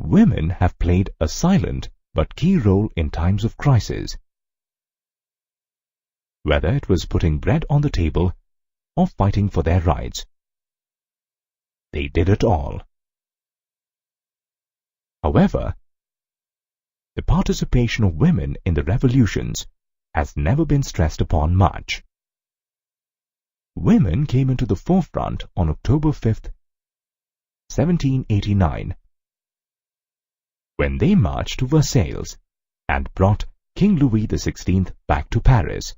women have played a silent but key role in times of crisis. Whether it was putting bread on the table or fighting for their rights, they did it all. However, the participation of women in the revolutions has never been stressed upon much. Women came into the forefront on October 5, 1789, when they marched to Versailles and brought King Louis XVI back to Paris.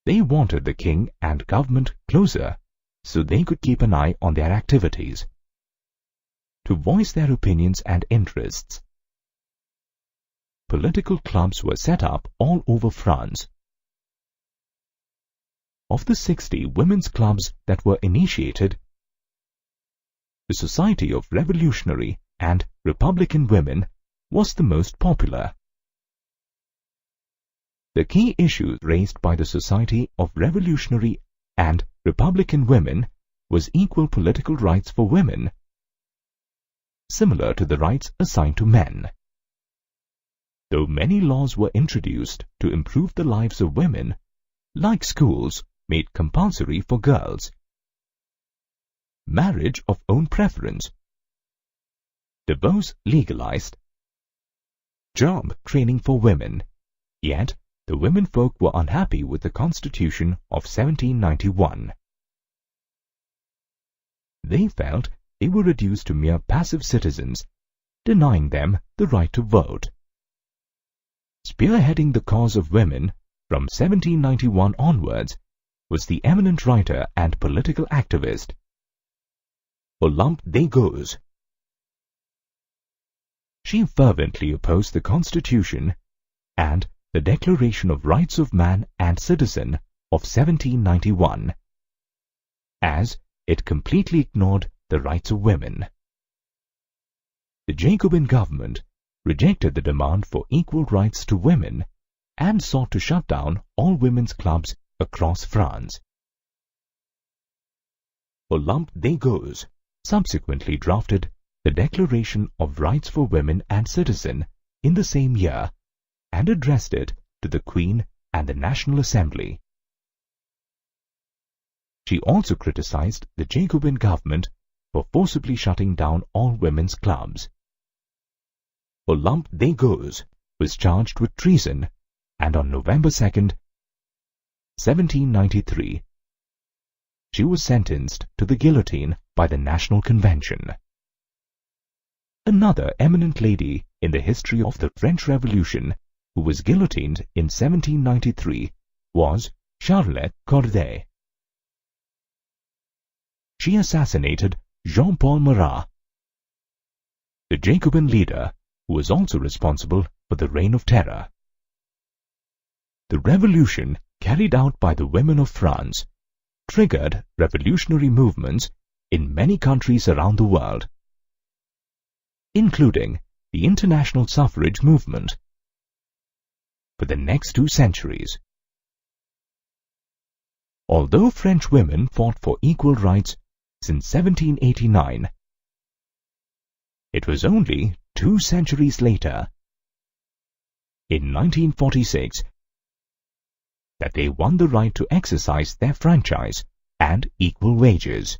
They wanted the king and government closer so they could keep an eye on their activities, to voice their opinions and interests. Political clubs were set up all over France. Of the 60 women's clubs that were initiated, the Society of Revolutionary and Republican Women was the most popular. The key issues raised by the Society of Revolutionary and Republican Women was equal political rights for women, similar to the rights assigned to men. Though many laws were introduced to improve the lives of women, like schools made compulsory for girls, marriage of own preference, divorce legalized, job training for women, yet the womenfolk were unhappy with the Constitution of 1791. They felt they were reduced to mere passive citizens, denying them the right to vote. Spearheading the cause of women from 1791 onwards was the eminent writer and political activist Olympe de Gouges. She fervently opposed the Constitution and the Declaration of Rights of Man and Citizen of 1791, as it completely ignored the rights of women. The Jacobin government rejected the demand for equal rights to women and sought to shut down all women's clubs across France. Olympe de Gouges subsequently drafted the Declaration of Rights for Women and Citizen in the same year and addressed it to the Queen and the National Assembly. She also criticized the Jacobin government for forcibly shutting down all women's clubs. Olympe de Gouges was charged with treason, and on November 2, 1793, she was sentenced to the guillotine by the National Convention. Another eminent lady in the history of the French Revolution who was guillotined in 1793 was Charlotte Corday. She assassinated Jean-Paul Marat, the Jacobin leader who was also responsible for the Reign of Terror. The revolution carried out by the women of France triggered revolutionary movements in many countries around the world, including the international suffrage movement. For the next 2 centuries, although French women fought for equal rights since 1789, it was only 2 centuries later, in 1946, that they won the right to exercise their franchise and equal wages.